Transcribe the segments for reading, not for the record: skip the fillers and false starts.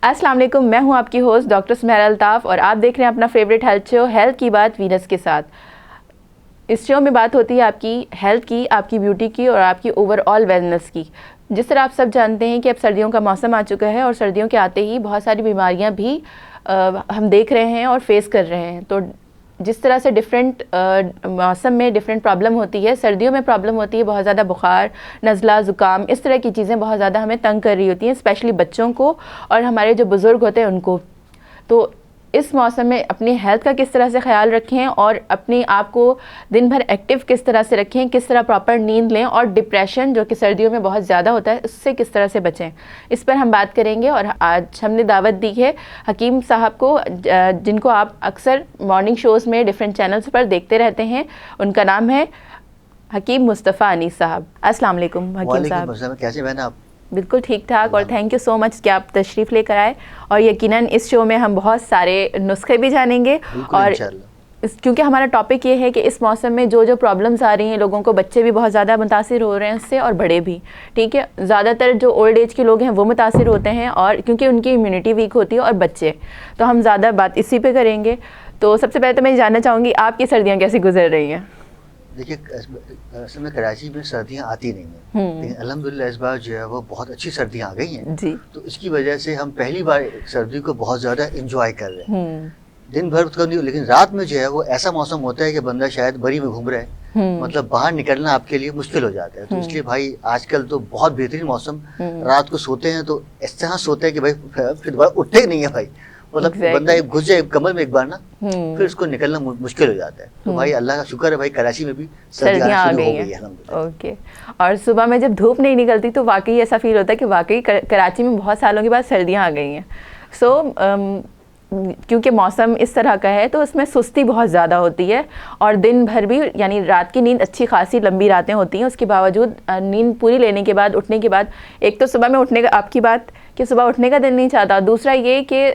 अस्सलाम वालेकुम, मैं हूं आपकी होस्ट डॉक्टर सुमेरा अल्ताफ़ और आप देख रहे हैं अपना फेवरेट हेल्थ शो हेल्थ की बात वीनस के साथ। इस शो में बात होती है आपकी हेल्थ की, आपकी ब्यूटी की और आपकी ओवरऑल वेलनेस की। जिस तरह आप सब जानते हैं कि अब सर्दियों का मौसम आ चुका है और सर्दियों के आते ही बहुत सारी बीमारियां भी हम देख रहे हैं और फेस कर रहे हैं। तो जिस तरह से डिफरेंट मौसम में डिफरेंट प्रॉब्लम होती है, सर्दियों में प्रॉब्लम होती है बहुत ज़्यादा बुखार, नज़ला, ज़ुकाम, इस तरह की चीज़ें बहुत ज़्यादा हमें तंग कर रही होती हैं, स्पेशली बच्चों को और हमारे जो बुज़ुर्ग होते हैं उनको। तो इस मौसम में अपनी हेल्थ का किस तरह से ख्याल रखें और अपने आप को दिन भर एक्टिव किस तरह से रखें, किस तरह प्रॉपर नींद लें और डिप्रेशन जो कि सर्दियों में बहुत ज़्यादा होता है उससे किस तरह से बचें, इस पर हम बात करेंगे। और आज हमने दावत दी है हकीम साहब को, जिनको आप अक्सर मॉर्निंग शोज़ में डिफरेंट चैनल्स पर देखते रहते हैं। उनका नाम है हकीम मुस्तफ़ा अनीस साहब। अस्सलाम वालेकुम हकीम साहब। कैसे बहन आप? बिल्कुल ठीक ठाक और थैंक यू सो मच कि आप तशरीफ़ लेकर आए। और यकीनन इस शो में हम बहुत सारे नुस्खे भी जानेंगे और क्योंकि हमारा टॉपिक ये है कि इस मौसम में जो जो प्रॉब्लम्स आ रही हैं लोगों को, बच्चे भी बहुत ज़्यादा मुतासिर हो रहे हैं इससे और बड़े भी, ठीक है। ज़्यादातर जो ओल्ड एज के लोग हैं वो मुतासिर होते हैं और क्योंकि उनकी इम्यूनिटी वीक होती है और बच्चे, तो हम ज़्यादा बात इसी पे करेंगे। तो सबसे पहले तो मैं जानना चाहूँगी आपकी सर्दियाँ कैसी गुजर रही हैं? देखिए, असल में कराची में सर्दियाँ आती नहीं हैं, लेकिन अल्हम्दुलिल्लाह इस बार जो है वो बहुत अच्छी सर्दियाँ आ गई हैं जी। तो इसकी वजह से हम पहली बार सर्दी को बहुत ज़्यादा इंजॉय कर रहे हैं। दिन भर तो नहीं, लेकिन रात में जो है वो ऐसा मौसम होता है कि बंदा शायद बरी में घूम रहा है, मतलब बाहर निकलना आपके लिए मुश्किल हो जाता है। तो इसलिए भाई आजकल तो बहुत बेहतरीन मौसम, रात को सोते हैं तो इस तरह सोते हैं कि भाई फिर दोबारा उठते ही नहीं है भाई, मतलब बंदा एक घुस जाए कमर में एक बार ना, फिर उसको निकलना मुश्किल हो जाता है। तो भाई अल्लाह का शुक्र है भाई कराची में भी सर्दियाँ आ गई हैं। ओके। और सुबह में जब धूप नहीं निकलती तो वाकई ऐसा फील होता है कि वाकई कराची में बहुत सालों के बाद सर्दियाँ आ गई हैं। क्योंकि मौसम इस तरह का है तो उसमें सुस्ती बहुत ज़्यादा होती है और दिन भर भी, यानी रात की नींद अच्छी खासी लंबी रातें होती हैं, उसके बावजूद नींद पूरी लेने के बाद, उठने के बाद, एक तो सुबह में उठने का, आपकी बात कि सुबह उठने का दिल नहीं चाहता, दूसरा ये कि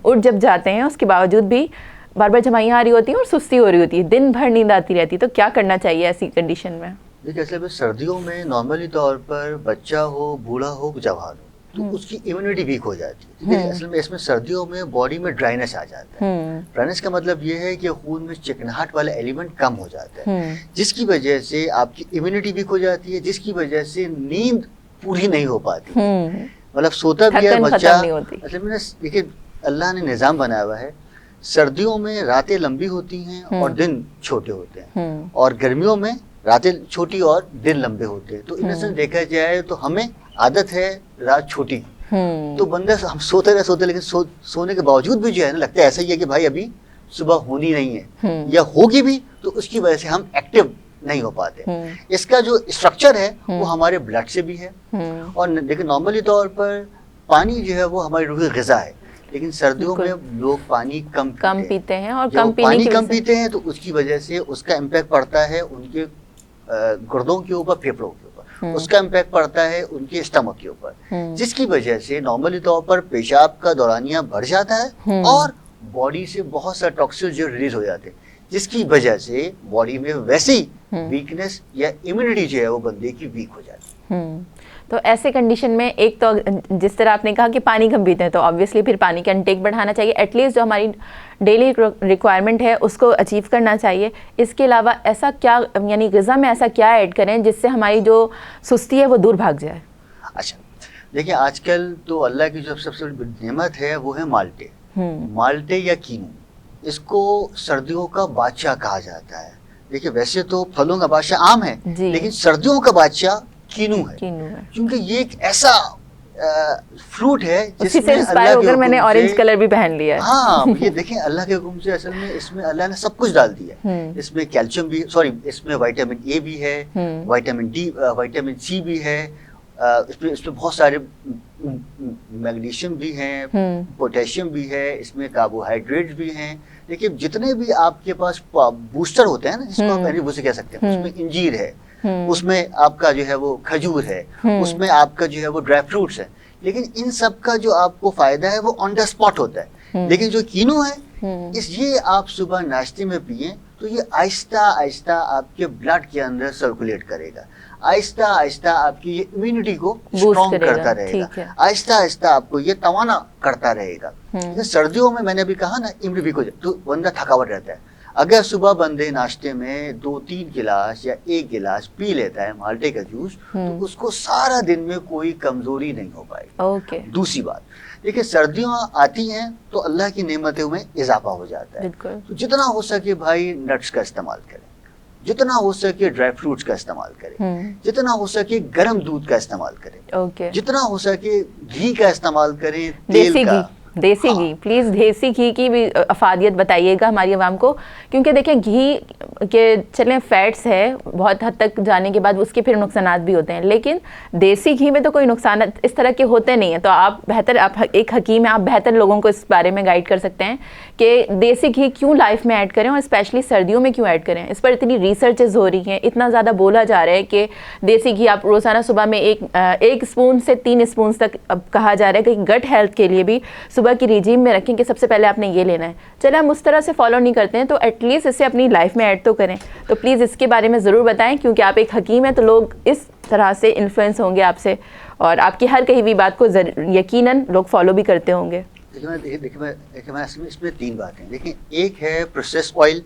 उठ जब जाते हैं उसके बावजूद भी बार बार जमाइयाँ आ रही होती हैं और सुस्ती हो रही होती है, दिन भर नींद आती रहती है। तो क्या करना चाहिए ऐसी कंडीशन में? देखिए, असल में सर्दियों में नॉर्मली तौर पर बच्चा हो, बूढ़ा हो, जवान हो, तो उसकी इम्यूनिटी वीक हो जाती है। असल में इसमें सर्दियों में बॉडी में ड्राइनेस आ जाता है। ड्राइनेस का मतलब ये है कि खून में चिकनाहट वाला एलिमेंट कम हो जाता है, जिसकी वजह से आपकी इम्यूनिटी वीक हो जाती है, जिसकी वजह से नींद पूरी नहीं हो पाती, मतलब सोता भी है बच्चा। असल में देखिए, अल्लाह ने निज़ाम बनाया हुआ है, सर्दियों में रातें लंबी होती हैं और दिन छोटे होते हैं, और गर्मियों में रातें छोटी और दिन लंबे होते हैं। तो इन सेंस देखा जाए तो हमें आदत है रात छोटी, तो बंदा हम सोते रहे लेकिन सोने के बावजूद भी जो है ना, लगता है ऐसा ही है कि भाई अभी सुबह होनी नहीं है, या होगी भी तो उसकी वजह से हम एक्टिव नहीं हो पाते। इसका जो स्ट्रक्चर है वो हमारे ब्लड से भी है, और देखिए नॉर्मली तौर पर पानी जो है वो हमारी रूही ग़िज़ा है, लेकिन सर्दियों में लोग पानी कम पीते हैं और पानी कम पीते हैं तो उसकी वजह से उसका इम्पैक्ट पड़ता है उनके गुर्दों के ऊपर, फेफड़ों के ऊपर, उसका इम्पैक्ट पड़ता है उनके स्टमक के ऊपर, जिसकी वजह से नॉर्मली तौर पर पेशाब का दौरानिया बढ़ जाता है और बॉडी से बहुत सारे टॉक्सिन्स जो रिलीज हो जाते हैं, जिसकी वजह से बॉडी में वैसी वीकनेस या इम्यूनिटी जो है वो बंदे की वीक हो जाती है। तो ऐसे कंडीशन में एक तो जिस तरह आपने कहा कि पानी कम पीते हैं तो ऑब्वियसली फिर पानी का इंटेक बढ़ाना चाहिए, एटलीस्ट जो हमारी डेली रिक्वायरमेंट है उसको अचीव करना चाहिए। इसके अलावा ऐसा क्या, यानी ग़िज़ा में ऐसा क्या ऐड करें जिससे हमारी जो सुस्ती है वो दूर भाग जाए? अच्छा, देखिए आजकल तो अल्लाह की जो सबसे बड़ी नेमत है वो है माल्टे। माल्टे या कीनू, इसको सर्दियों का बादशाह कहा जाता है। देखिए वैसे तो फलों का बादशाह आम है, लेकिन सर्दियों का बादशाह कीनू है, क्योंकि ये एक ऐसा फ्रूट है जिसमें अल्लाह के मैंने ऑरेंज कलर भी पहन लिया है। हाँ, ये देखें अल्लाह के हुक्म से असल में इसमें अल्लाह ने सब कुछ डाल दिया है। इसमें कैल्शियम भी, इसमें विटामिन ए भी है, विटामिन डी, विटामिन सी भी है, इसमें बहुत सारे मैग्नीशियम भी हैं, पोटेशियम भी है, इसमें कार्बोहाइड्रेट्स भी हैं। देखिए जितने भी आपके पास बूस्टर होते हैं ना, जिसको आप एनर्जी कह सकते हैं, उसमें इंजीर है, उसमें आपका जो है वो खजूर है, उसमें आपका जो है वो ड्राई फ्रूट्स है, लेकिन इन सब का जो आपको फायदा है वो ऑन द स्पॉट होता है। लेकिन जो कीनू है, ये आप सुबह नाश्ते में पिए तो ये आहिस्ता आहिस्ता आपके ब्लड के अंदर सर्कुलेट करेगा। आहिस्ता आहिस्ता आपकी ये इम्यूनिटी को Boost स्ट्रॉन्ग करेगा, करता ठीक है। रहेगा, आहिस्ता आहिस्ता आपको ये तवाना करता रहेगा। जैसे सर्दियों में मैंने अभी कहा ना इम्यूनिटी वीक हो जाए तो बंदा थकावट रहता है। अगर सुबह बंदे नाश्ते में 2-3 गिलास या 1 गिलास पी लेता है माल्टे का जूस, तो उसको सारा दिन में कोई कमजोरी नहीं हो पाएगी। ओके। दूसरी बात, देखिए सर्दियाँ आती हैं तो अल्लाह की नेमतों में इजाफा हो जाता है। बिल्कुल। तो जितना हो सके भाई नट्स का इस्तेमाल करें, जितना हो सके ड्राई फ्रूट्स का इस्तेमाल करें, जितना हो सके गर्म दूध का इस्तेमाल करें, ओके। जितना हो सके घी का इस्तेमाल करें, तेल देसी का। घी, देसी हाँ। घी प्लीज़, देसी घी की भी अफादियत बताइएगा हमारी आवाम को, क्योंकि देखें घी के चलें फैट्स है बहुत हद तक जाने के बाद उसके फिर नुकसानात भी होते हैं, लेकिन देसी घी में तो कोई नुकसान इस तरह के होते नहीं हैं। तो आप बेहतर, आप एक हकीम हैं, आप बेहतर लोगों को इस बारे में गाइड कर सकते हैं कि देसी घी क्यों लाइफ में ऐड करें और स्पेशली सर्दियों में क्यों ऐड करें। इस पर इतनी रिसर्चेज हो रही हैं, इतना ज़्यादा बोला जा रहा है कि देसी घी आप रोज़ाना सुबह में एक स्पून से 3 स्पून तक अब कहा जा रहा है कि गट हेल्थ के लिए भी सुबह की रिजीम में रखें कि सबसे पहले आपने ये लेना है। चले हम उस तरह से फॉलो नहीं करते हैं तो एटलीस्ट इसे अपनी लाइफ में ऐड तो करें। तो प्लीज़ इसके बारे में ज़रूर बताएं, क्योंकि आप एक हकीम हैं तो लोग इस तरह से इन्फ्लुएंस होंगे आपसे और आपकी हर कही हुई बात को यकीनन लोग फॉलो भी करते होंगे। देखिए इसमें 3 बातें। देखिए एक है प्रोसेस ऑयल,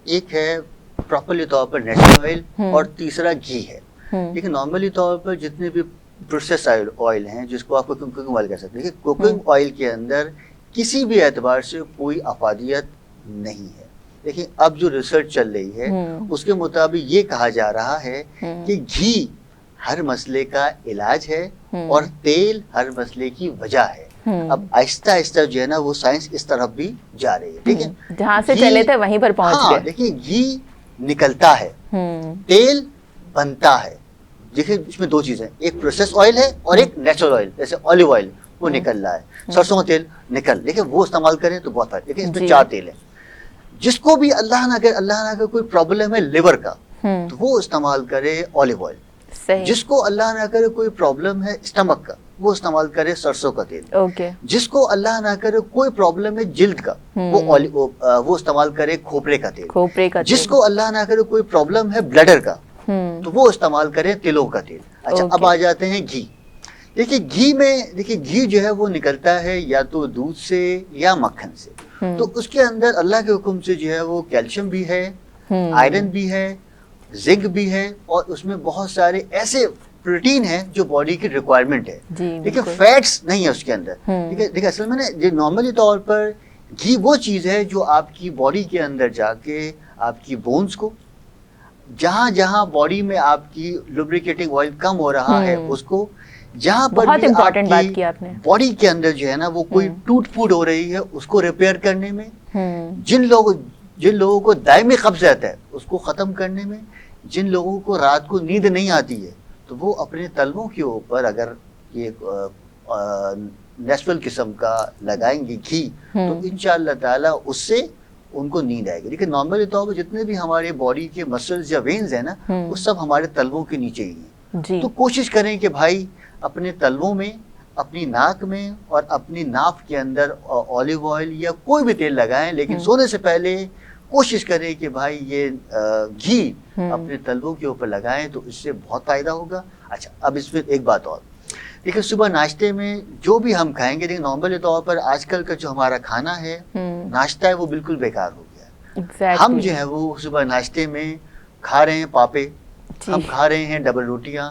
एक है प्रॉपरली तौर पर नेचुरल ऑयल और तीसरा घी है। देखिए नॉर्मली तौर पर जितने भी प्रोसेस ऑयल हैं जिसको आप कुकिंग ऑयल कह सकते हैं, कुकिंग ऑयल के अंदर किसी भी एतबार से कोई अफादियत नहीं है। देखिए अब जो रिसर्च चल रही है उसके मुताबिक ये कहा जा रहा है कि घी हर मसले का इलाज है और तेल हर मसले की वजह है। अब आहिस्ता आहिस्ता जो है ना वो साइंस इस तरफ भी जा रही है। ठीक है, जहाँ से चले थे वहीं पर पहुंच गए। देखिए घी निकलता है, तेल बनता है। देखिए इसमें 2 चीजें, एक प्रोसेस ऑयल है और एक नेचुरल ऑयल, जैसे ऑलिव ऑयल वो निकल रहा है, सरसों का तेल निकल, देखिए वो इस्तेमाल करें तो बहुत फायदा। देखिए इसमें 4 तेल है। जिसको भी अल्लाह ना करे कोई प्रॉब्लम है लिवर का तो वो इस्तेमाल करे ऑलिव ऑयल। जिसको अल्लाह ना करे कोई प्रॉब्लम है स्टमक का वो इस्तेमाल करे सरसों का तेल। ओके। जिसको अल्लाह ना करे कोई प्रॉब्लम है जिल्द का वो इस्तेमाल करे खोपरे का तेल। जिसको अल्लाह ना करे कोई प्रॉब्लम है ब्लडर का तो वो इस्तेमाल करें तिलों का तेल। अच्छा अब आ जाते हैं घी। देखिए घी में, देखिए घी जो है वो निकलता है या तो दूध से या मक्खन से। तो उसके अंदर अल्लाह के हुक्म से जो है वो कैल्शियम भी है, आयरन भी है, जिंक भी है और उसमें बहुत सारे ऐसे प्रोटीन है जो बॉडी की रिक्वायरमेंट है। देखिए फैट्स नहीं है उसके अंदर। देखिए असल में ना नॉर्मली तौर पर घी वो चीज है जो आपकी बॉडी के अंदर जाके आपकी बोन्स को, जहां जहां बॉडी में आपकी लुब्रिकेटिंग ऑयल कम हो रहा है उसको, जहां पर बहुत भी इंपॉर्टेंट बात की आपकी आपने, बॉडी के अंदर जो है ना वो कोई टूट फूट हो रही है उसको रिपेयर करने में, जिन लोगों को दायमी कब्ज रहता है उसको खत्म करने में, जिन लोगों को रात को नींद नहीं आती है तो वो अपने तलवों के ऊपर अगर ये नेचुरल किस्म का लगाएंगे घी तो इंशाअल्लाह ताला उससे उनको नींद आएगी। लेकिन नॉर्मली तौर पर जितने भी हमारे बॉडी के मसल्स या वेन्स है ना वो सब हमारे तलवों के नीचे ही हैं। तो कोशिश करें कि भाई अपने तलवों में, अपनी नाक में और अपनी नाफ के अंदर ऑलिव ऑयल या कोई भी तेल लगाएं, लेकिन सोने से पहले कोशिश करें कि भाई ये घी अपने तलवों के ऊपर लगाएं तो इससे बहुत फायदा होगा। अच्छा अब इसमें एक बात और, देखिए सुबह नाश्ते में जो भी हम खाएंगे, देखिए नॉर्मली तौर पर आजकल का जो हमारा खाना है नाश्ता है वो बिल्कुल बेकार हो गया। हम जो है वो सुबह नाश्ते में खा रहे हैं पापे, हम खा रहे हैं डबल रोटियां,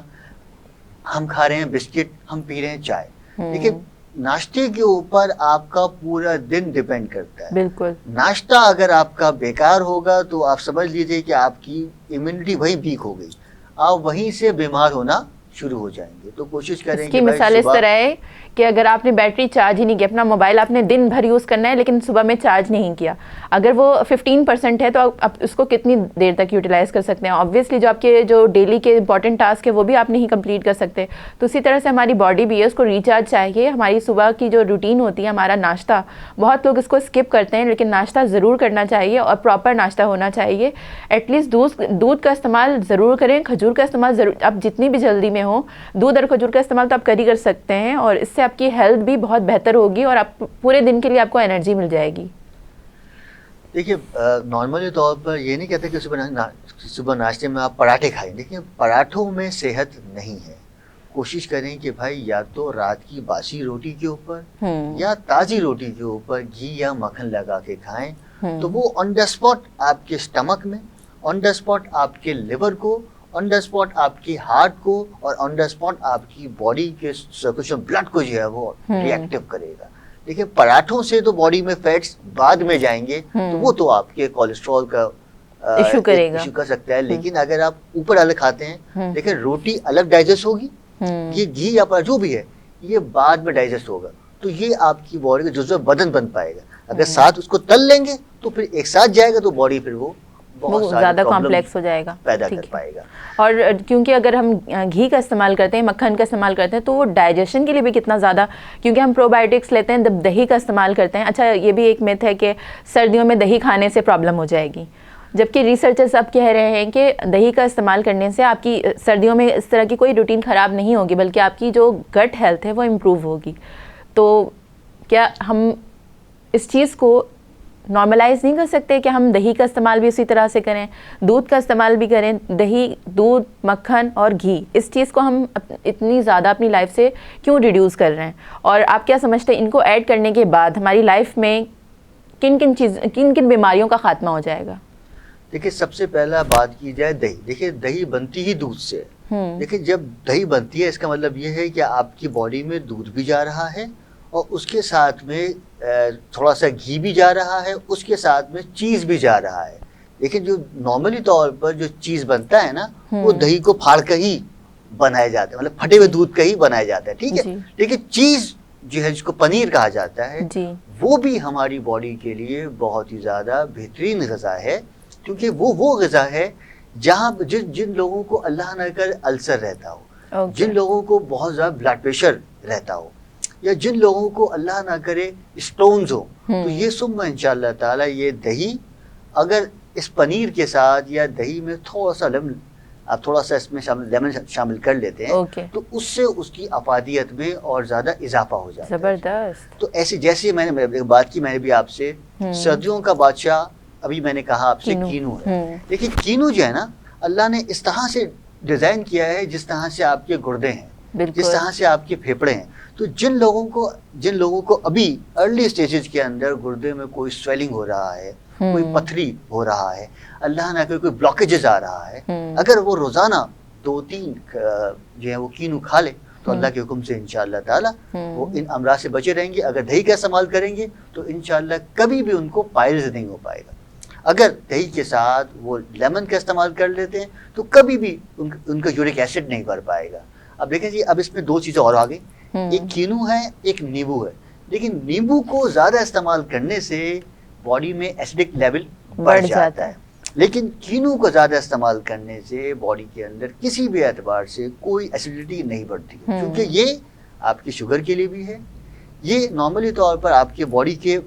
हम खा रहे हैं बिस्किट, हम पी रहे हैं चाय। देखिए नाश्ते के ऊपर आपका पूरा दिन डिपेंड करता है। बिल्कुल। नाश्ता अगर आपका बेकार होगा तो आप समझ लीजिए कि आपकी इम्यूनिटी वहीं वीक हो गई, आप वहीं से बीमार होना शुरू हो जाएंगे। तो कोशिश करें इसकी मिसाल इस तरह है कि अगर आपने बैटरी चार्ज ही नहीं किया, अपना मोबाइल आपने दिन भर यूज़ करना है लेकिन सुबह में चार्ज नहीं किया, अगर वो 15% है तो आप उसको कितनी देर तक यूटिलाइज कर सकते हैं। ऑब्वियसली जो आपके जो डेली के इंपॉर्टेंट टास्क है वो भी आप नहीं कंप्लीट कर सकते। तो उसी तरह से हमारी बॉडी भी है, उसको रिचार्ज चाहिए। हमारी सुबह की जो रूटीन होती है, हमारा नाश्ता, बहुत लोग इसको स्किप करते हैं लेकिन नाश्ता ज़रूर करना चाहिए और प्रॉपर नाश्ता होना चाहिए। एटलीस्ट दूध का इस्तेमाल ज़रूर करें, खजूर का इस्तेमाल ज़रूर, आप जितनी भी जल्दी में हो दूध और खजूर का इस्तेमाल तो आप कर ही कर सकते हैं और इससे आपकी हेल्थ भी बहुत बेहतर होगी और आप पूरे दिन के लिए आपको एनर्जी मिल जाएगी। देखिए नॉर्मली तौर पर ये नहीं कहते कि सुबह नाश्ते में आप पराठे खाएं, देखिए पराठों में सेहत नहीं है। कोशिश करें कि भाई या तो रात की बासी रोटी के ऊपर या ताज़ी रोटी के ऊपर घी या मक्खन लगा के खाएं, तो वो ऑन द स्पॉट आपके स्टमक में, ऑन द स्पॉट आपके लिवर को, ऑन द स्पॉट आपकी हार्ट को और ऑन द स्पॉट आपकी बॉडी के सर्कुलेशन ब्लड को जो है वो रिएक्टिव करेगा। देखिए पराठों से तो बॉडी में फैट्स बाद में जाएंगे, तो वो तो आपके कोलेस्ट्रॉल का इशू कर सकता है। लेकिन अगर आप ऊपर अलग खाते हैं, देखिए रोटी अलग डाइजेस्ट होगी, ये घी या जो भी है ये बाद में डाइजेस्ट होगा, तो ये आपकी बॉडी का जुज़्व बदन बन पाएगा। अगर साथ उसको तल लेंगे तो फिर एक साथ जाएगा, तो बॉडी फिर वो बहुत ज़्यादा कॉम्प्लेक्स हो जाएगा, पैदा कर पाएगा। और क्योंकि अगर हम घी का इस्तेमाल करते हैं, मक्खन का इस्तेमाल करते हैं, तो वो डाइजेशन के लिए भी कितना ज़्यादा, क्योंकि हम प्रोबायोटिक्स लेते हैं, जब दही का इस्तेमाल करते हैं। अच्छा, ये भी एक मिथ है कि सर्दियों में दही खाने से प्रॉब्लम हो जाएगी, जबकि रिसर्चर्स अब कह रहे हैं कि दही का इस्तेमाल करने से आपकी सर्दियों में इस तरह की कोई रूटीन ख़राब नहीं होगी, बल्कि आपकी जो गट हेल्थ है वो इम्प्रूव होगी। तो क्या हम इस चीज़ को नॉर्मलाइज नहीं कर सकते कि हम दही का इस्तेमाल भी उसी तरह से करें, दूध का इस्तेमाल भी करें? दही, दूध, मक्खन और घी, इस चीज़ को हम इतनी ज़्यादा अपनी लाइफ से क्यों रिड्यूस कर रहे हैं? और आप क्या समझते हैं इनको ऐड करने के बाद हमारी लाइफ में किन किन बीमारियों का खात्मा हो जाएगा? देखिए सबसे पहला बात की जाए दही। देखिए दही बनती ही दूध से। देखिए जब दही बनती है इसका मतलब ये है कि आपकी बॉडी में दूध भी जा रहा है और उसके साथ में थोड़ा सा घी भी जा रहा है, उसके साथ में चीज़ भी जा रहा है। लेकिन जो नॉर्मली तौर पर जो चीज़ बनता है ना, वो दही को फाड़ कर ही बनाया जाता है, मतलब फटे हुए दूध का ही बनाया जाता है, ठीक है। लेकिन चीज़ जो है जिसको पनीर कहा जाता है, वो भी हमारी बॉडी के लिए बहुत ही ज़्यादा बेहतरीन ग़िज़ा है, क्योंकि वो ग़िज़ा है जहाँ जिन लोगों को अल्लाह न कर अल्सर रहता हो, जिन लोगों को बहुत ज़्यादा ब्लड प्रेशर रहता हो, या जिन लोगों को अल्लाह ना करे स्टोन्स हो, तो ये सुम्मा इंशाअल्लाह ताला ये दही अगर इस पनीर के साथ या दही में थोड़ा सा लेमन, आप थोड़ा सा इसमें लेमन शामिल कर लेते हैं, तो उससे उसकी अफादियत में और ज़्यादा इजाफा हो जाता है। ज़बरदस्त। तो ऐसे जैसे मैंने बात की, मैंने भी आपसे सर्दियों का बादशाह अभी मैंने कहा आपसे कीनू है। देखिए कीनू जो है ना, अल्लाह ने इस तरह से डिज़ाइन किया है जिस तरह से आपके गुर्दे हैं, जिस तरह से आपके फेफड़े हैं। तो जिन लोगों को अभी अर्ली स्टेजेस के अंदर गुर्दे में कोई स्वेलिंग हो रहा है, कोई पथरी हो रहा है, अल्लाह ना कोई ब्लॉकेजेस आ रहा है, अगर वो रोजाना 2-3 जो है वो कीनू खा ले, तो अल्लाह के हुक्म से इंशाअल्लाह ताला वो इन अमराज से बचे रहेंगे। अगर दही का इस्तेमाल करेंगे तो इंशाअल्लाह कभी भी उनको पाइल्स नहीं हो पाएगा। अगर दही के साथ वो लेमन का इस्तेमाल कर लेते हैं तो कभी भी उनका यूरिक एसिड नहीं बढ़ पाएगा। अब देखें जी, अब इसमें 2 चीज़ें और आ गई, एक कीनू है, एक नींबू है। लेकिन नींबू को ज़्यादा इस्तेमाल करने से बॉडी में एसिडिक लेवल बढ़ जाता है, लेकिन कीनू को ज़्यादा इस्तेमाल करने से बॉडी के अंदर किसी भी एतबार से कोई एसिडिटी नहीं बढ़ती है, क्योंकि ये आपकी शुगर के लिए भी है, ये नॉर्मली तौर पर आपके बॉडी के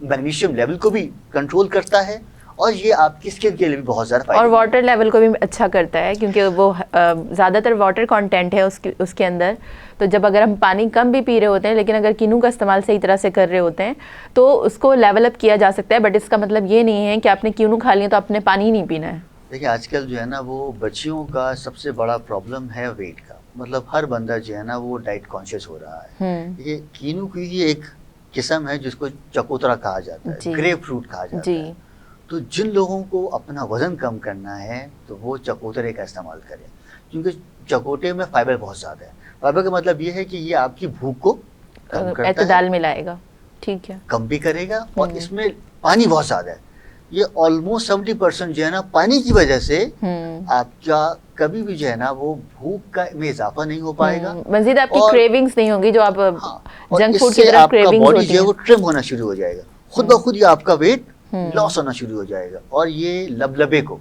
मैग्नीशियम लेवल को भी कंट्रोल करता है, और ये आपकी स्किन के लिए भी बहुत ज़्यादा और वाटर लेवल को भी अच्छा करता है, क्योंकि वो ज़्यादातर वाटर कंटेंट है उसके अंदर। तो जब अगर हम पानी कम भी पी रहे होते हैं, लेकिन अगर कीनू का इस्तेमाल सही तरह से कर रहे होते हैं, तो उसको लेवल अप किया जा सकता है। बट इसका मतलब ये नहीं है कि आपने कीनू खा लिया तो आपने पानी ही नहीं पीना है। देखिए आजकल जो है ना, वो बच्चियों का सबसे बड़ा प्रॉब्लम है वेट का, मतलब हर बंदा जो है ना वो डाइट कॉन्शियस हो रहा है। ये कीनू की ही एक किस्म है जिसको चकोतरा कहा जाता है, ग्रेप फ्रूट कहा जाता है। तो जिन लोगों को अपना वजन कम करना है तो वो चकोतरे का इस्तेमाल करें, क्योंकि चकोटे में फाइबर बहुत ज़्यादा है। फाइबर का मतलब ये है कि ये आपकी भूख को कम करता है, दाल मिलाएगा, ठीक है, कम भी करेगा, और इसमें पानी बहुत ज़्यादा है। ये ऑलमोस्ट 70% जो है ना पानी की वजह से आपका कभी भी जो है ना वो भूख का में इजाफा नहीं हो पाएगा, मजीद आपकी क्रेविंग्स नहीं होगी, जो आप जंक फूड की तरफ आपका क्रेविंग्स बॉडी होती जो है वो ट्रिम होना शुरू हो जाएगा, खुद ब खुद ही आपका वेट लॉस होना शुरू हो जाएगा। और ये लबलबे को,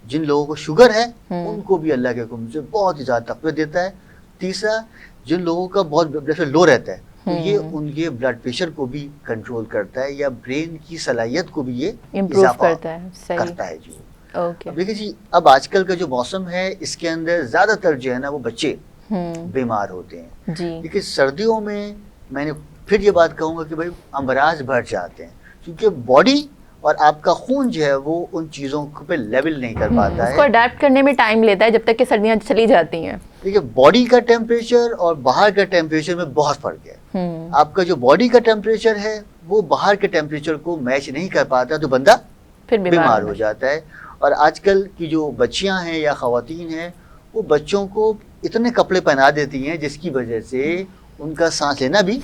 जिन लोगों को शुगर है उनको भी अल्लाह के हुक्म से बहुत ही ज़्यादा तकवीत देता है। तीसरा, जिन लोगों का बहुत ब्लड प्रेशर लो रहता है, तो ये उनके ब्लड प्रेशर को भी कंट्रोल करता है, या ब्रेन की सलाहियत को भी ये इजाफा करता है जी। अब देखिए जी, अब आजकल का जो मौसम है इसके अंदर ज़्यादातर जो है ना वो बच्चे बीमार होते हैं। देखिए सर्दियों में मैंने फिर ये बात कहूँगा कि भाई अमराज बढ़ जाते हैं, क्योंकि बॉडी और आपका खून जो है वो उन चीज़ों पे लेवल नहीं कर पाता है। उसको अडेप्ट करने में टाइम लेता है जब तक कि सर्दियाँ चली जाती हैं। देखिए बॉडी का टेम्परेचर और बाहर का टेम्परेचर में बहुत फर्क है। आपका जो बॉडी का टेम्परेचर है वो बाहर के टेम्परेचर को मैच नहीं कर पाता तो बंदा फिर बीमार हो जाता है। और आजकल की जो बच्चियां हैं या ख़वातीन हैं वो बच्चों को इतने कपड़े पहना देती हैं जिसकी वजह से उनका सांस लेना भी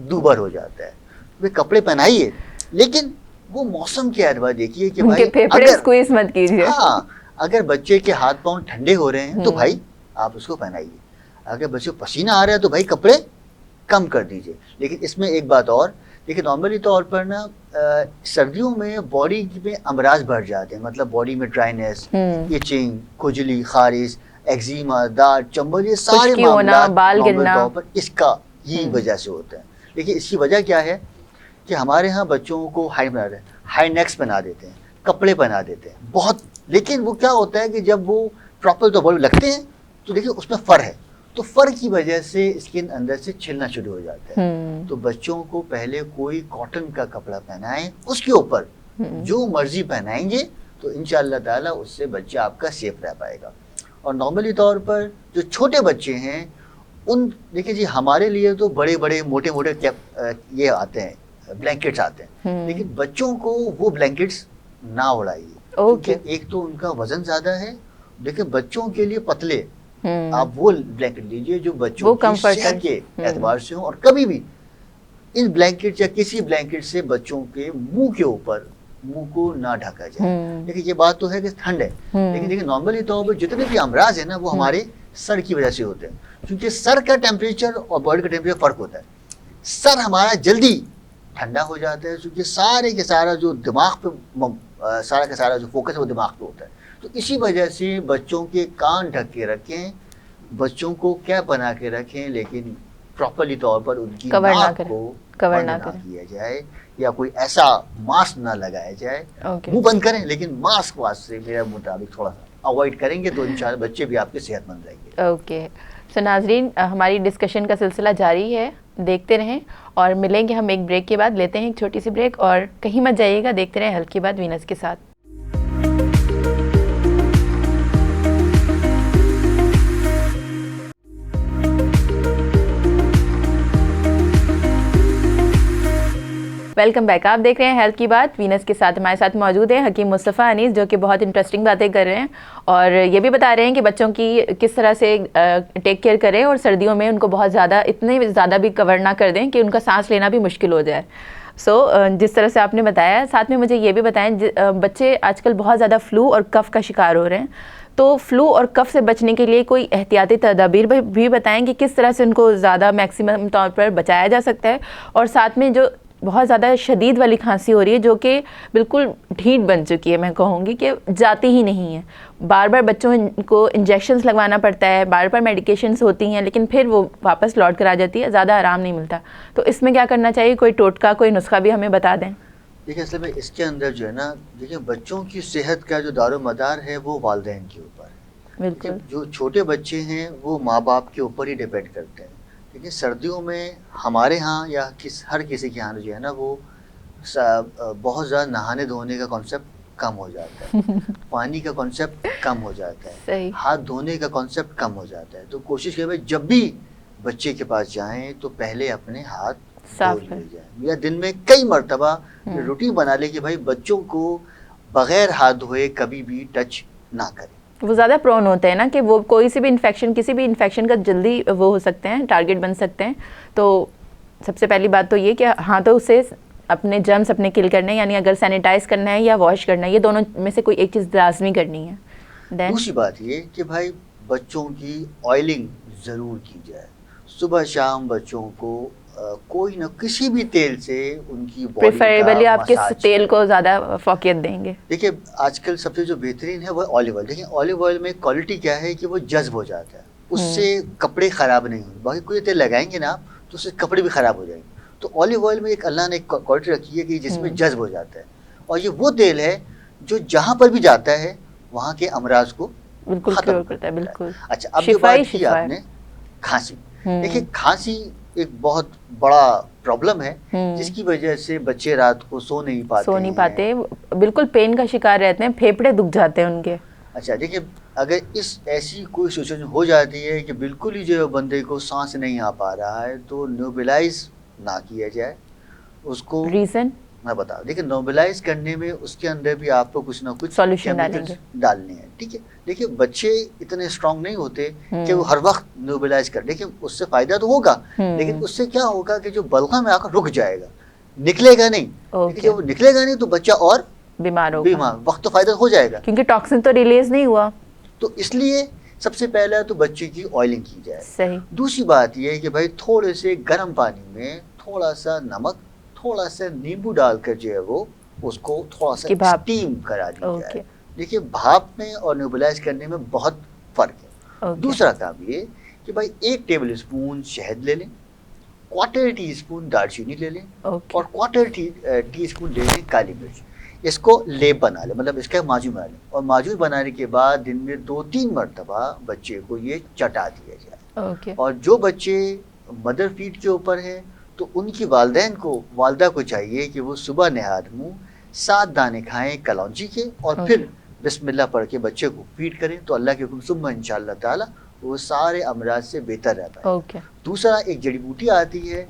दूभर हो जाता है। वे कपड़े पहनाइए लेकिन वो मौसम के एतबार देखिए कि भाई फेफड़े स्क्वीज मत कीजिए। हाँ, अगर बच्चे के हाथ पांव ठंडे हो रहे हैं तो भाई आप उसको पहनाइए। अगर बच्चे को पसीना आ रहा है तो भाई कपड़े कम कर दीजिए। लेकिन इसमें एक बात और, देखिए नॉर्मली तौर पर ना सर्दियों में बॉडी में अमराज बढ़ जाते हैं, मतलब बॉडी में ड्राइनेस, इचिंग, खुजली, खारिश, एक्जिमा, दाद, चंबल, ये सारे मामला बाल गिरना इसका ही वजह से होता है। देखिए इसकी वजह क्या है कि हमारे यहाँ बच्चों को हाई नेक्स बना देते हैं, कपड़े पहना देते हैं बहुत, लेकिन वो क्या होता है कि जब वो प्रॉपर तो बॉडी लगते हैं तो देखिए उसमें फर है, तो फर की वजह से स्किन अंदर से छिलना शुरू हो जाता है। तो बच्चों को पहले कोई कॉटन का कपड़ा पहनाएं, उसके ऊपर जो मर्जी पहनाएंगे तो इंशाअल्लाह ताला उससे बच्चा आपका सेफ रह पाएगा। और नॉर्मली तौर पर जो छोटे बच्चे हैं उन, देखिए जी हमारे लिए तो बड़े बड़े मोटे मोटे ये आते हैं, ब्लैंकेट्स आते हैं, लेकिन बच्चों को वो ब्लैंकेट्स ना उड़ाइए क्योंकि एक तो उनका वजन ज्यादा है, देखिए बच्चों के लिए पतले आप वो ब्लैंकेट लीजिए जो बच्चों की सेहत के एतबार से हो। और कभी भी इन ब्लैंकेट या किसी ब्लैंकेट से बच्चों के मुंह के ऊपर मुंह को ना ढका जाए। देखिए ये बात तो है कि ठंड है, लेकिन देखिए नॉर्मली तौर पर जितने भी अमराज है ना वो हमारे सर की वजह से होते हैं, क्योंकि सर का टेम्परेचर और बॉडी का टेम्परेचर फर्क होता है। सर हमारा जल्दी ठंडा हो जाता है क्योंकि सारे के सारा जो दिमाग पे सारा का सारा जो फोकस है वो दिमाग पे होता है। तो इसी वजह से बच्चों के कान ढक के रखें, बच्चों को कैप बना के रखें, लेकिन प्रॉपरली तौर पर उनकी नाक को कवर ना किया जाए या कोई ऐसा मास्क ना लगाया जाए। मुंह बंद करें लेकिन मास्क वास्ते मेरे मुताबिक थोड़ा सा अवॉइड करेंगे तो इंशाल्लाह बच्चे भी आपके सेहतमंद रहेंगे। ओके सो नाजरीन, हमारी डिस्कशन का सिलसिला जारी है, देखते रहें और मिलेंगे हम एक ब्रेक के बाद। लेते हैं एक छोटी सी ब्रेक और कहीं मत जाइएगा, देखते रहें हेल्थ की बात वीनस के साथ। वेलकम बैक, आप देख रहे हैं हेल्थ की बात वीनस के साथ। हमारे साथ मौजूद हैं हकीम मुस्तफ़ा अनीस जो कि बहुत इंटरेस्टिंग बातें कर रहे हैं और ये भी बता रहे हैं कि बच्चों की किस तरह से टेक केयर करें और सर्दियों में उनको बहुत ज़्यादा, इतने ज़्यादा भी कवर ना कर दें कि उनका सांस लेना भी मुश्किल हो जाए। जिस तरह से आपने बताया, साथ में मुझे ये भी बताएं, बच्चे आजकल बहुत ज़्यादा फ्लू और कफ़ का शिकार हो रहे हैं, तो फ्लू और कफ़ से बचने के लिए कोई एहतियाती तदाबीर भी बताएं कि किस तरह से उनको ज़्यादा मैक्सिमम तौर पर बचाया जा सकता है। और साथ में जो बहुत ज़्यादा शदीद वाली खांसी हो रही है जो कि बिल्कुल ढीठ बन चुकी है, मैं कहूँगी कि जाती ही नहीं है, बार बार बच्चों को इंजेक्शंस लगवाना पड़ता है, बार बार मेडिकेशंस होती हैं लेकिन फिर वो वापस लौट कर आ जाती है, ज़्यादा आराम नहीं मिलता। तो इसमें क्या करना चाहिए, कोई टोटका, कोई नुस्खा भी हमें बता दें। देखिए असल में इसके अंदर जो है ना, देखिए बच्चों की सेहत का जो दारोमदार है वो वालिदैन के ऊपर है। बिल्कुल, जो छोटे बच्चे हैं वो माँ बाप के ऊपर ही डिपेंड करते हैं। देखिए सर्दियों में हमारे यहाँ या हर किसी के यहाँ जो है ना वो बहुत ज़्यादा नहाने धोने का कॉन्सेप्ट कम हो जाता है पानी का कॉन्सेप्ट कम हो जाता है, हाथ धोने का कॉन्सेप्ट कम हो जाता है। तो कोशिश करें जब भी बच्चे के पास जाएं तो पहले अपने हाथ धो लिए जाएं, या दिन में कई मरतबा रूटीन बना ले कि भाई बच्चों को बगैर हाथ धोए कभी भी टच ना करें। वो ज़्यादा प्रोन होते हैं ना कि वो कोई सी भी इन्फेक्शन, किसी भी इन्फेक्शन का जल्दी वो हो सकते हैं, टारगेट बन सकते हैं। तो सबसे पहली बात तो ये कि हाथों से अपने जर्म्स अपने किल करने, यानी अगर सैनिटाइज करना है या वॉश करना है, ये दोनों में से कोई एक चीज़ लाजमी करनी है। दूसरी बात ये कि भाई बच्चों की ऑयलिंग ज़रूर की जाए, सुबह शाम बच्चों को कोई ना किसी भी तेल से उनकी बॉडी प्रेफरेबली आप किस तेल को ज़्यादा फोकियत देंगे? देखिए आजकल सबसे जो बेहतरीन है वो ऑलिव ऑयल। देखिए ऑलिव ऑयल में क्वालिटी क्या है कि वो जज्ब हो जाता है, उससे कपड़े ख़राब नहीं होंगे। बाकी कोई तेल लगाएंगे ना आप तो उससे कपड़े भी ख़राब हो जाएंगे। तो ऑलिव ऑयल में एक अल्लाह ने एक क्वालिटी रखी है कि जिसमें जज्ब हो जाता है, और ये वो तेल है जो जहाँ पर भी जाता है वहाँ के अमराज को बिल्कुल क्योर करता है। बिल्कुल। अच्छा, अब जो बात की आपने खांसी, देखिए खांसी एक बहुत बड़ा प्रॉब्लम है जिसकी वजह से बच्चे रात को सो नहीं पाते, बिल्कुल पेन का शिकार रहते हैं, फेफड़े दुख जाते हैं उनके। अच्छा देखिए, अगर इस ऐसी कोई सिचुएशन हो जाती है कि बिल्कुल ही जो है बंदे को सांस नहीं आ पा रहा है, तो न्यूबिलाइज ना किया जाए उसको। रीजन मैं बता, देखिए नॉर्मलाइज करने में उसके अंदर भी आपको कुछ ना कुछ सॉल्यूशन डालने हैं, ठीक है। देखिए बच्चे इतने स्ट्रांग नहीं होते कि वो हर वक्त नॉर्मलाइज कर, देखिए उससे फायदा तो होगा, लेकिन उससे क्या होगा कि जो बलगम में आकर रुक जाएगा, निकलेगा नहीं। देखिए जब निकलेगा नहीं तो बच्चा और बीमार वक्त तो फायदा हो जाएगा, क्योंकि टॉक्सिन तो रिलीज नहीं हुआ। तो इसलिए सबसे पहले तो बच्चे की ऑयलिंग की जाए। सही। दूसरी बात यह है कि भाई थोड़े से गर्म पानी में थोड़ा सा नमक, थोड़ा सा नींबू डालकर जो है वो उसको थोड़ा सा स्टीम करा दी जाए। देखिए भाप में और न्यूबिलाइज करने में बहुत फर्क है। दूसरा काम ये कि भाई 1 टेबल स्पून शहद ले लें, 1/4 टीस्पून दालचीनी ले लें और 1/4 टीस्पून ले लें काली मिर्च। इसको लेप बना लें, मतलब इसका माजून बना लें, और माजून बनाने के बाद दिन में 2-3 मरतबा बच्चे को ये चटा दिया जाए। और जो बच्चे मदर फीड के ऊपर है तो उनकी वालदा को चाहिए कि वो सुबह नहार मुँह 7 दाने खाएं कलौंजी के, और फिर बिस्मिल्लाह पढ़ के बच्चे को फीड करें, तो अल्लाह के हुक्म सुम्मा इंशाअल्लाह ताला वो सारे अमराज से बेहतर रहता है। दूसरा एक जड़ी बूटी आती है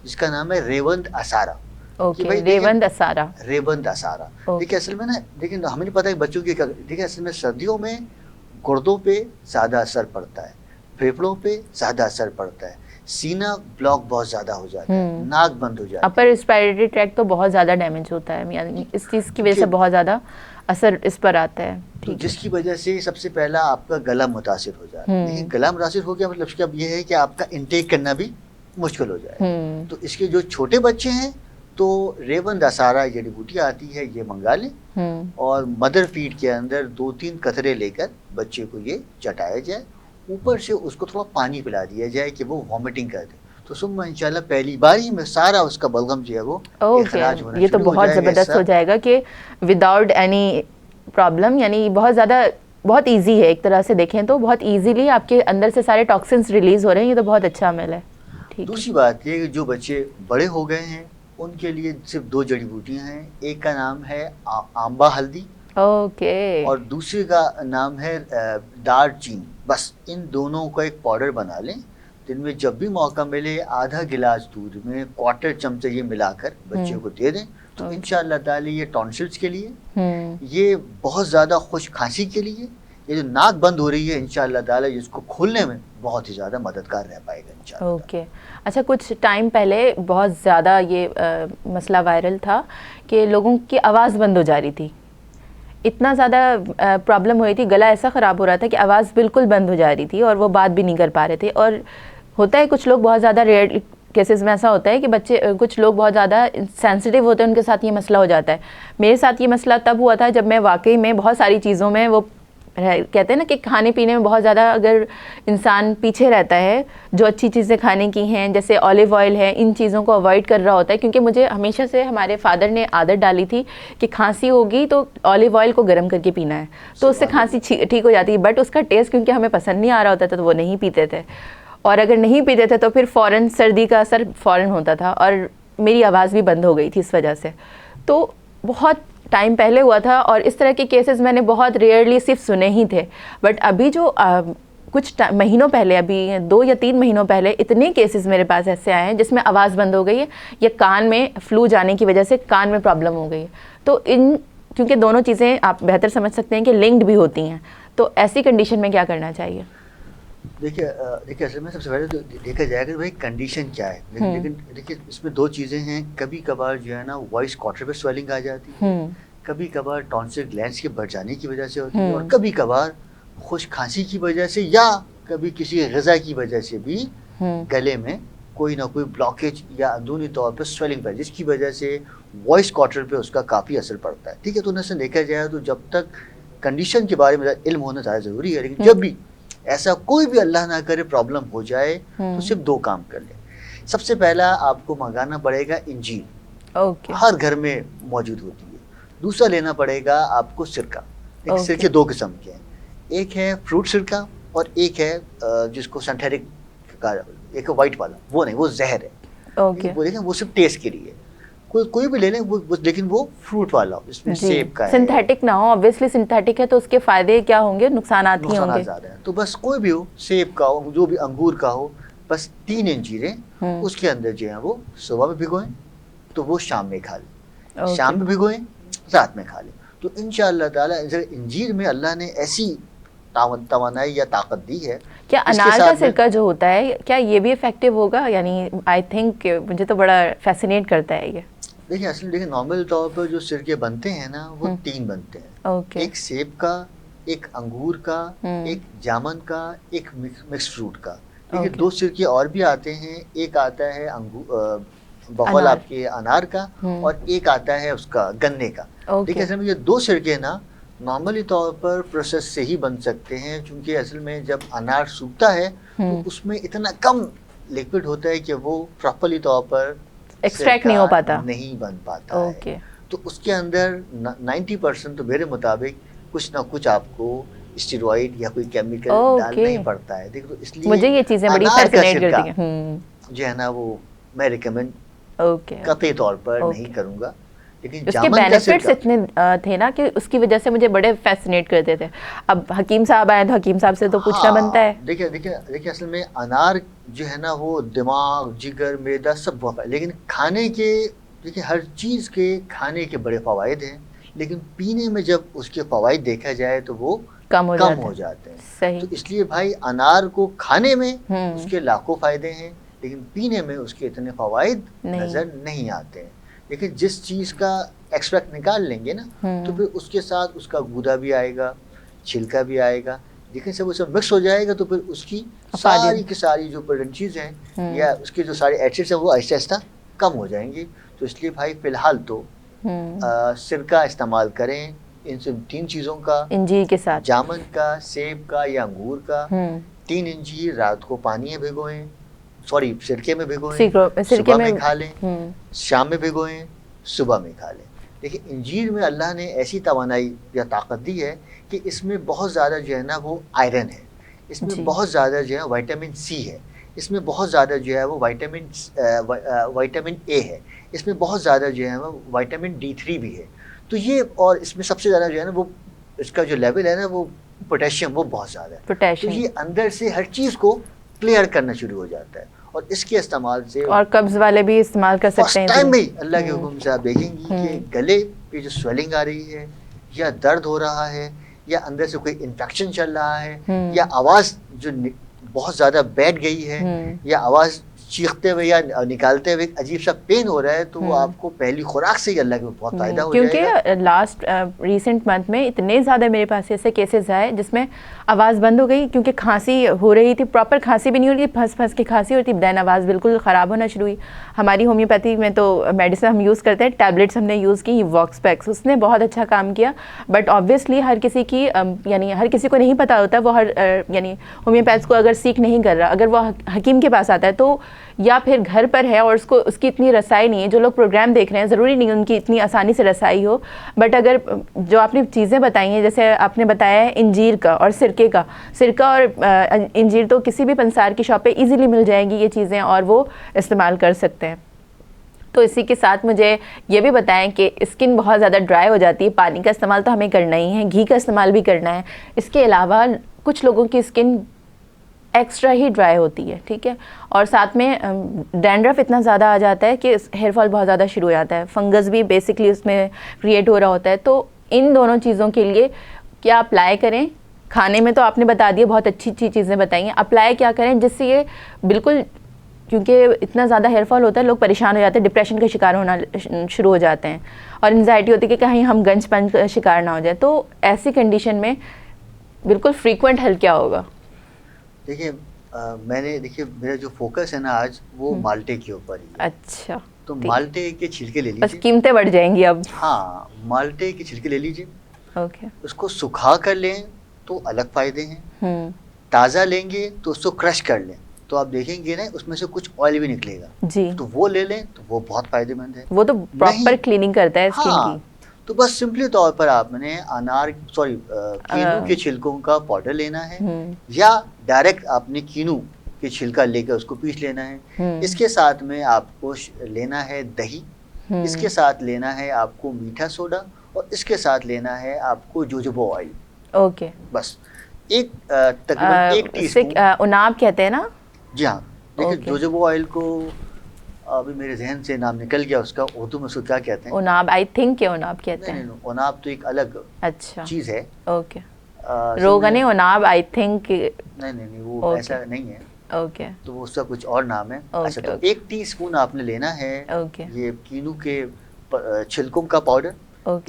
जिसका नाम है रेवंद असारा। रेवंद असारा देखिए असल में ना, देखिए हमें नहीं पता है बच्चों की, देखिए असल में सर्दियों में गुर्दों पे ज़्यादा असर पड़ता है, फेफड़ों पे ज़्यादा असर पड़ता है, सीना ब्लॉक बहुत ज्यादा हो जाता है, नाक बंद हो जाता है, अपर रेस्पिरेटरी ट्रैक्ट तो बहुत ज्यादा डैमेज होता है, यानी इस चीज की वजह से बहुत ज्यादा असर इस पर आता है। तो जिसकी वजह से सबसे पहला आपका गला मुतासिर हो जाता है। लेकिन गला मुतासिर हो गया मतलब इसका ये है कि आपका इंटेक करना भी मुश्किल हो जाए। तो इसके जो छोटे बच्चे हैं तो रेवंद असारा जड़ी बूटी आती है, ये मंगा लें और मदर फीड के अंदर 2-3 कतरे लेकर बच्चे को ये चटाया जाए, ऊपर से उसको थोड़ा पानी पिला दिया जाए कि वो वॉमिटिंग कर दे, तो सुम्मा इंशाल्लाह पहली बार ही में सारा उसका बलगम जो है वो इखराज होना ये तो बहुत ज़बरदस्त हो जाएगा कि विदाउट एनी प्रॉब्लम, यानी बहुत ईजी है एक तरह से देखें तो, बहुत ईजीली आपके अंदर से सारे टॉक्सिन्स रिलीज हो रहे हैं, ये तो बहुत अच्छा अमल है। दूसरी बात ये कि जो बच्चे बड़े हो गए हैं उनके लिए सिर्फ 2 जड़ी बूटियाँ हैं, एक का नाम है आंबा हल्दी और दूसरे का नाम है दालचीनी। बस इन दोनों का एक पाउडर बना लें, दिन में जब भी मौका मिले आधा गिलास दूध में 1/4 चमचा ये मिलाकर बच्चे को दे दें, तो इंशाअल्लाह ताला ये टॉन्सिल्स के लिए, ये बहुत ज़्यादा खुश खांसी के लिए, ये जो नाक बंद हो रही है इंशाअल्लाह ताला इसको खोलने में बहुत ही ज़्यादा मददगार रह पाएगा इंशाअल्लाह। अच्छा, कुछ टाइम पहले बहुत ज़्यादा ये मसला वायरल था कि लोगों की आवाज़ बंद हो जा रही थी, इतना ज़्यादा प्रॉब्लम हुई थी, गला ऐसा ख़राब हो रहा था कि आवाज़ बिल्कुल बंद हो जा रही थी और वो बात भी नहीं कर पा रहे थे। और होता है कुछ लोग बहुत ज़्यादा रेयर केसेस में ऐसा होता है कि बच्चे कुछ लोग बहुत ज़्यादा सेंसिटिव होते हैं, उनके साथ ये मसला हो जाता है। मेरे साथ ये मसला तब हुआ था जब मैं वाकई में बहुत सारी चीज़ों में वो कहते हैं ना कि खाने पीने में बहुत ज़्यादा अगर इंसान पीछे रहता है, जो अच्छी चीज़ें खाने की हैं जैसे ऑलिव ऑयल है, इन चीज़ों को अवॉइड कर रहा होता है। क्योंकि मुझे हमेशा से हमारे फादर ने आदत डाली थी कि खांसी होगी तो ऑलिव ऑयल को गर्म करके पीना है, तो उससे खांसी ठीक हो जाती है। बट उसका टेस्ट क्योंकि हमें पसंद नहीं आ रहा होता था तो वो नहीं पीते थे, और अगर नहीं पीते थे तो फिर फ़ौरन सर्दी का असर फ़ौरन होता था और मेरी आवाज़ भी बंद हो गई थी इस वजह से। तो बहुत टाइम पहले हुआ था और इस तरह के केसेस मैंने बहुत रेयरली सिर्फ सुने ही थे। बट अभी जो कुछ महीनों पहले, अभी 2 या 3 महीनों पहले इतने केसेस मेरे पास ऐसे आए हैं जिसमें आवाज़ बंद हो गई है या कान में फ्लू जाने की वजह से कान में प्रॉब्लम हो गई है। तो क्योंकि दोनों चीज़ें आप बेहतर समझ सकते हैं कि लिंक्ड भी होती हैं, तो ऐसी कंडीशन में क्या करना चाहिए? देखिए असल में सबसे पहले तो देखा जाएगा कि भाई कंडीशन क्या है। लेकिन देखिए इसमें 2 चीज़ें हैं, कभी कभार जो है ना वॉइस क्वार्टर पे स्वेलिंग आ जाती है, कभी कभार टॉन्सिल ग्लैंड्स के बढ़ जाने की वजह से होती है, और कभी कभार खुश खांसी की वजह से या कभी किसी ग़िज़ा की वजह से भी गले में कोई ना कोई ब्लॉकेज या अंदरूनी तौर पर स्वेलिंग पर, जिसकी वजह से वॉइस क्वार्टर पे उसका काफ़ी असर पड़ता है। ठीक है, तो उनसे देखा जाए तो जब तक कंडीशन के बारे में इल्म होना ज़्यादा ज़रूरी है, लेकिन जब भी ऐसा कोई भी अल्लाह ना करे प्रॉब्लम हो जाए तो सिर्फ 2 काम कर ले। सबसे पहला आपको मंगाना पड़ेगा इंजील, हर घर में मौजूद होती है। दूसरा लेना पड़ेगा आपको सिरका। सिरके 2 किस्म के हैं, एक है फ्रूट सिरका और एक है जिसको सेंथेटिक का, एक वाइट वाला, वो नहीं, वो जहर है। ओके। वो देखें वो सिर्फ टेस्ट के लिए, कोई भी ले लें वो लेकिन वो फ्रूट वाला इसमें सेब का है, सिंथेटिक ना हो। ऑब्वियसली सिंथेटिक है तो उसके फायदे क्या होंगे, नुकसानात ही होंगे। ज़्यादा है। तो बस कोई भी हो, सेब का हो, जो भी अंगूर का हो, बस 3 अंजीरें उसके अंदर जो है वो सुबह में भिगोएं तो वो शाम में खा लें, शाम में भिगोएं रात में खा लें। तो इंशाअल्लाह ताला अंजीर में अल्लाह ने ऐसी तवानाई या ताकत दी है। क्या अनार का सिरका जो होता है क्या ये भी इफेक्टिव होगा? यानी आई थिंक मुझे तो बड़ा फैसिनेट करता है ये। देखिए असल देखिए नॉर्मल तौर पर जो सिरके बनते हैं ना वो 3 बनते हैं। एक सेब का, एक अंगूर का, एक जामुन का, एक मिक्स फ्रूट का। देखिए 2 सिरके और भी आते हैं, एक आता है बकौल आपके अनार का और एक आता है उसका गन्ने का। देखिए असल में ये 2 सिरके ना नॉर्मली तौर पर प्रोसेस से ही बन सकते हैं, क्योंकि असल में जब अनार सूखता है तो उसमें इतना कम लिक्विड होता है कि वो प्रॉपरली तौर पर एक्सट्रैक्ट नहीं हो पाता, नहीं बन पाता है। तो उसके अंदर 90% तो मेरे मुताबिक कुछ ना कुछ आपको स्टेरॉइड या कोई केमिकल डालना ही पड़ता है। देखो तो इसलिए मुझे ये चीजें बड़ी फैसिनेट करती हैं। जो है ना वो मैं रिकमेंड कतई तौर पर नहीं करूंगा। लेकिन उसके बेनिफिट्स इतने थे ना कि उसकी वजह से मुझे बड़े फैसिनेट करते थे। अब हकीम साहब आए तो हकीम साहब से तो पूछना बनता है। देखिए असल में अनार जो है ना वो दिमाग, जिगर, मैदा सब बहुत, लेकिन खाने के देखिए हर चीज़ के खाने के बड़े फ़वाइद हैं, लेकिन पीने में जब उसके फ़वाइद देखा जाए तो वो कम हो जाते हैं। सही। तो इसलिए भाई अनार को खाने में उसके लाखों फ़ायदे हैं, लेकिन पीने में उसके इतने फ़वाइद नज़र नहीं आते हैं। लेकिन जिस चीज़ का एक्सट्रैक्ट निकाल लेंगे ना तो फिर उसके साथ उसका गूदा भी आएगा, छिलका भी आएगा, लेकिन सब उसमें मिक्स हो जाएगा तो फिर उसकी सारी की सारी जो प्रोडक्ट्स हैं या उसके जो सारे एसिड्स हैं वो आहिस्ता आहिस्ता कम हो जाएंगे। तो इसलिए भाई फ़िलहाल तो सिरका इस्तेमाल करें इन 3 चीज़ों का, इंजीर के साथ, जामुन का, सेब का या अंगूर का। 3 इंजीर रात को पानी में भिगोएं, सिरके में भिगोएं, सुबह में खा लें, शाम में भिगोएं, सुबह में खा लें। देखिए इंजीर में अल्लाह ने ऐसी तवानाई या ताकत दी है कि इसमें बहुत ज़्यादा जो है ना वो आयरन है, इसमें बहुत ज़्यादा जो है विटामिन सी है, इसमें बहुत ज़्यादा जो है वो विटामिन ए है, इसमें बहुत ज़्यादा जो है वो विटामिन D3 भी है। तो ये और इसमें सबसे ज़्यादा जो है ना वो इसका जो लेवल है ना वो पोटेशियम वो बहुत ज़्यादा है। तो ये अंदर से हर चीज़ को क्लियर करना शुरू हो जाता है और इसके इस्तेमाल से और कब्ज वाले भी इस्तेमाल कर सकते हैं। टाइम में अल्लाह के हुक्म से आप देखेंगी कि गले पे जो स्वेलिंग आ रही है या दर्द हो रहा है या अंदर से कोई इन्फेक्शन चल रहा है या आवाज़ जो बहुत ज़्यादा बैठ गई है या आवाज़ चीखते हुए या निकालते हुए अजीब सा पेन हो रहा है तो आपको पहली खुराक से ही अल्लाह के बहुत फ़ायदा हो जाएगा। क्योंकि लास्ट रिसेंट मंथ में इतने ज़्यादा मेरे पास ऐसे केसेस आए जिसमें आवाज़ बंद हो गई क्योंकि खांसी हो रही थी, प्रॉपर खांसी भी नहीं हो रही थी, फंस के खांसी हो रही थी, दैन आवाज़ बिल्कुल ख़राब होना शुरू हुई। हमारी होम्योपैथी में तो मेडिसिन हम यूज़ करते हैं, टैबलेट्स हमने यूज़ की वॉक्स पैक्स, उसने बहुत अच्छा काम किया। बट ऑब्वियसली हर किसी की यानी हर किसी को नहीं पता होता, वो यानी होम्योपैथ को अगर सीख नहीं कर रहा, अगर वो हकीम के पास आता है तो या फिर घर पर है और उसकी इतनी रसाई नहीं है। जो लोग प्रोग्राम देख रहे हैं ज़रूरी नहीं उनकी इतनी आसानी से रसाई हो, बट अगर जो आपने चीज़ें बताई हैं जैसे आपने बताया है इंजीर का और सिरका और इंजीर तो किसी भी पंसार की शॉप पे इजीली मिल जाएंगी ये चीज़ें और वो इस्तेमाल कर सकते हैं। तो इसी के साथ मुझे ये भी बताएं कि स्किन बहुत ज़्यादा ड्राई हो जाती है, पानी का इस्तेमाल तो हमें करना ही है, घी का इस्तेमाल भी करना है। इसके अलावा कुछ लोगों की स्किन एक्स्ट्रा ही ड्राई होती है, ठीक है, और साथ में डैंड्रफ इतना ज़्यादा आ जाता है कि हेयर फॉल बहुत ज़्यादा शुरू हो जाता है, फंगस भी बेसिकली उसमें क्रिएट हो रहा होता है। तो इन दोनों चीज़ों के लिए क्या अप्लाई करें? खाने में तो आपने बता दिया, बहुत अच्छी चीज़ें बताई हैं, अप्लाई क्या करें जिससे ये बिल्कुल, क्योंकि इतना ज़्यादा हेयर फॉल होता है लोग परेशान हो जाते हैं, डिप्रेशन का शिकार होना शुरू हो जाते हैं और एंजाइटी होती है कि कहीं हम गंजपन का शिकार ना हो जाए। तो ऐसी कंडीशन में बिल्कुल फ्रीक्वेंट हल क्या होगा? देखिए देखिए मेरा जो फोकस है ना आज वो माल्टे के ऊपर ही है। अच्छा, तो माल्टे के छिलके ले लीजिए, बस कीमतें बढ़ जाएंगी अब। हाँ, माल्टे के छिलके ले लीजिए, ओके, उसको सुखा कर लें तो अलग फायदे हैं, ताज़ा लेंगे तो उसको क्रश कर लें तो आप देखेंगे ना उसमें से कुछ ऑयल भी निकलेगा जी, तो वो ले लें तो वो बहुत फायदेमंद है, वो तो प्रॉपर क्लीनिंग करता है स्किन की। तो बस सिंपली तौर पर आपने कीनू के छिलकों का पाउडर लेना है या डायरेक्ट आपने कीनू के छिलका लेकर उसको पीस लेना है। इसके साथ में आपको लेना है दही, इसके साथ लेना है आपको मीठा सोडा, और इसके साथ लेना है आपको जोजोबा ऑयल। ओके, बस एक तकरीबन 1 टीस्पून उनाब कहते हैं ना? जी हाँ। देखिए जोजोबा ऑयल को अभी मेरे जहन से नाम निकल गया उसका, उर्दू में उसको क्या कहते हैं? उनाब, आई थिंक ये उनाब कहते हैं। नहीं, उनाब तो एक अलग अच्छा चीज है। ओके, रोगने उनाब आई थिंक। नहीं वो ऐसा नहीं है। ओके, तो वो उसका कुछ और नाम है। अच्छा, तो 1 टीस्पून आपने लेना है ये कीनू के छिलकों का पाउडर।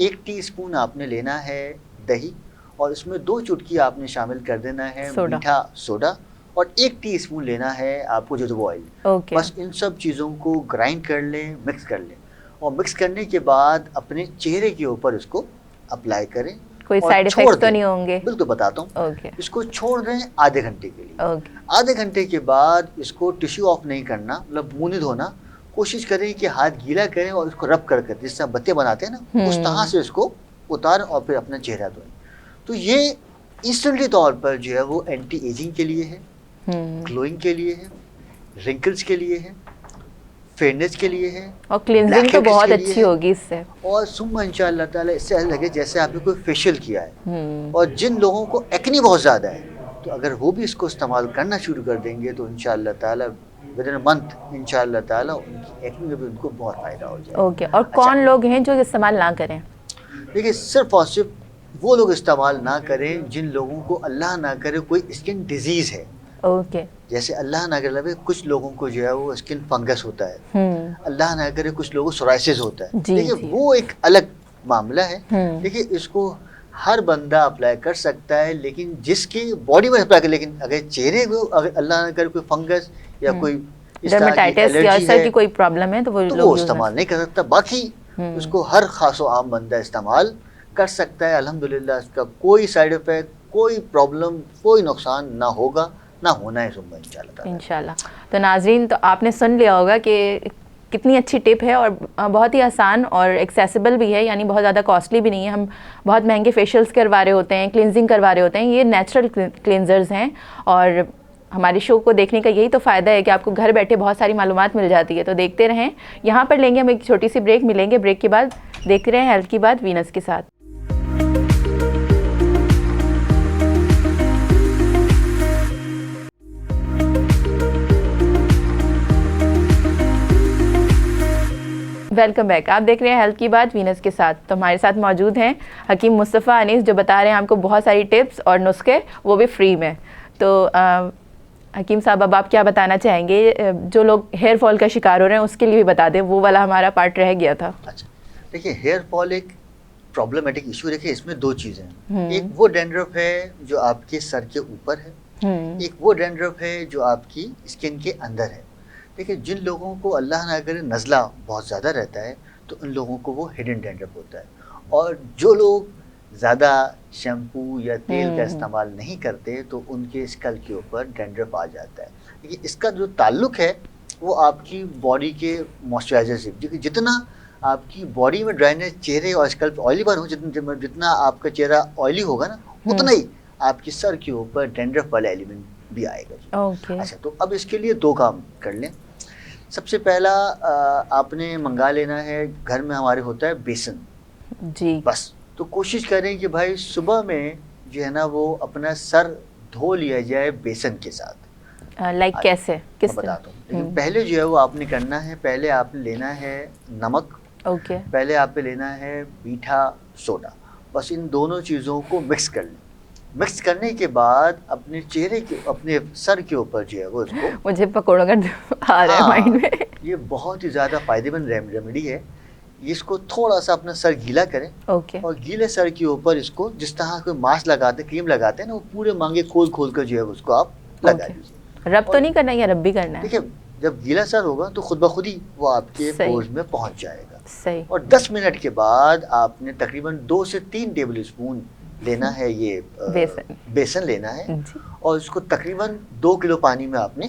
1 टीस्पून आपने लेना है दही, और इसमें 2 चुटकी आपने शामिल कर देना है मीठा सोडा, और 1 टीस्पून लेना है आपको जोजोबा ऑयल। बस इन सब चीज़ों को ग्राइंड कर लें, मिक्स कर लें, और मिक्स करने के बाद अपने चेहरे के ऊपर इसको अप्लाई करें। कोई साइड इफेक्ट्स तो नहीं होंगे? बिल्कुल बताता हूँ। इसको छोड़ दें आधे घंटे के लिए। आधे घंटे के बाद इसको टिश्यू ऑफ नहीं करना, मतलब मुंह नहीं धोना। कोशिश करें कि हाथ गीला करें और इसको रब कर जिस तरह बत्ते बनाते हैं ना, उस तरह से इसको उतारें और फिर अपना चेहरा धोएं। तो ये इंस्टेंटली तौर पर जो है वो एंटी एजिंग के लिए है, ग्लोइंग के लिए है, रिंकल्स के लिए है, फेयरनेस के लिए है, और क्लींजिंग तो बहुत अच्छी होगी इससे। और सुम्मा इंशाअल्लाह ताला इससे ऐसा लगे जैसे आपने कोई फेशियल किया है। और जिन लोगों को एक्ने बहुत ज़्यादा है, तो अगर वो भी इसको इस्तेमाल करना शुरू कर देंगे तो इंशाअल्लाह ताला विद इन अ मंथ इंशाअल्लाह ताला उनकी एक्ने में भी उनको बहुत फ़ायदा हो जाएगा। ओके, और कौन लोग हैं जो इस्तेमाल ना करें? देखिए, सिर्फ और सिर्फ वो लोग इस्तेमाल ना करें जिन लोगों को अल्लाह ना करे कोई स्किन डिजीज़ है। ओके, जैसे अल्लाह ना करे कुछ लोगों को जो है वो स्किन फंगस होता है, अल्लाह ना करे कुछ लोगों को सोराइसिस होता है। देखिए वो एक अलग मामला है। देखिए इसको हर बंदा अप्लाई कर सकता है, लेकिन जिसकी बॉडी में अप्लाई कर, लेकिन अगर चेहरे को अगर अल्लाह ना करे कोई फंगस या कोई डर्मेटाइटिस या सर की कोई प्रॉब्लम है तो वो इस्तेमाल नहीं कर सकता। बाकी उसको हर खास व आम बंदा इस्तेमाल कर सकता है। अल्हम्दुलिल्लाह इसका कोई साइड इफेक्ट, कोई प्रॉब्लम, कोई नुकसान ना होगा, ना होना है इंशाल्लाह। तो नाज़रीन, तो आपने सुन लिया होगा कि कितनी अच्छी टिप है, और बहुत ही आसान और एक्सेसिबल भी है, यानी बहुत ज़्यादा कॉस्टली भी नहीं है। हम बहुत महंगे फेशियल्स करवा रहे होते हैं, क्लिनजिंग करवा रहे होते हैं, ये नेचुरल क्लिनजर्स हैं। और हमारे शो को देखने का यही तो फ़ायदा है कि आपको घर बैठे बहुत सारी मालूमात मिल जाती है। तो देखते रहें। यहाँ पर लेंगे हम एक छोटी सी ब्रेक, मिलेंगे ब्रेक के बाद। देखते रहें हेल्थ की बात वीनस के साथ। Welcome back. आप देख रहे हैं हेल्थ की बात वीनस के साथ। तो हमारे साथ मौजूद हैं हकीम मुस्तफ़ा अनीस, जो बता रहे हैं हमको बहुत सारी टिप्स और नुस्खे, वो भी फ्री में। तो हकीम साहब, अब आप क्या बताना चाहेंगे? जो लोग हेयर फॉल का शिकार हो रहे हैं उसके लिए भी बता दें, वो वाला हमारा पार्ट रह गया था। अच्छा, देखिए हेयर फॉल एक प्रॉब्लमेटिक इशू। देखिए इसमें 2 चीज़ें हैं। एक वो डैंड्रफ है जो आपके सर के ऊपर है, एक वो डैंड्रफ है जो आपकी स्किन के अंदर है। देखिए जिन लोगों को अल्लाह ना करे नज़ला बहुत ज़्यादा रहता है, तो उन लोगों को वो हिडन डैंड्रफ होता है। और जो लोग ज़्यादा शैम्पू या तेल का इस्तेमाल नहीं करते, तो उनके स्कल के ऊपर डैंड्रफ आ जाता है। देखिए इसका जो ताल्लुक़ है वो आपकी बॉडी के मॉइस्चराइजर से। जितना आपकी बॉडी में ड्राइनेस, चेहरे और स्कल पर ऑयली बर्न हो, जितना आपका चेहरा ऑयली होगा ना, उतना ही आपके सर के ऊपर डैंड्रफ वाला एलिमेंट भी आएगा। अच्छा, तो अब इसके लिए 2 काम कर लें। सबसे पहला आपने मंगा लेना है, घर में हमारे होता है बेसन जी। बस तो कोशिश करें कि भाई सुबह में जो है ना वो अपना सर धो लिया जाए बेसन के साथ। लाइक कैसे, किस तरह? बताता हूँ। लेकिन पहले जो है वो आपने करना है, पहले आपने लेना है नमक, पहले आपने लेना है मीठा सोडा। बस इन दोनों चीज़ों को मिक्स कर लें। मिक्स करने के बाद अपने चेहरे के, अपने सर के ऊपर जो है वो इसको, मुझे पकौड़ों का आ रहा है माइंड में। ये बहुत ही ज़्यादा फायदेमंद रेमेडी है। इसको थोड़ा सा अपना सर गीला करें, और गीले सर के ऊपर इसको जिस तरह कोई मास्क लगाते, क्रीम लगाते हैं ना, वो पूरे मांगे खोल खोल कर जो है उसको आप लगा दीजिए। रब तो नहीं करना, या रब भी करना है? देखिए जब गीला सर होगा तो खुद ब खुद ही वो आपके पोर्स में पहुंच जाएगा। सही। और 10 मिनट के बाद आपने तकरीबन 2 से 3 टेबल स्पून लेना है ये बेसन लेना है, और इसको तकरीबन 2 किलो पानी में आपने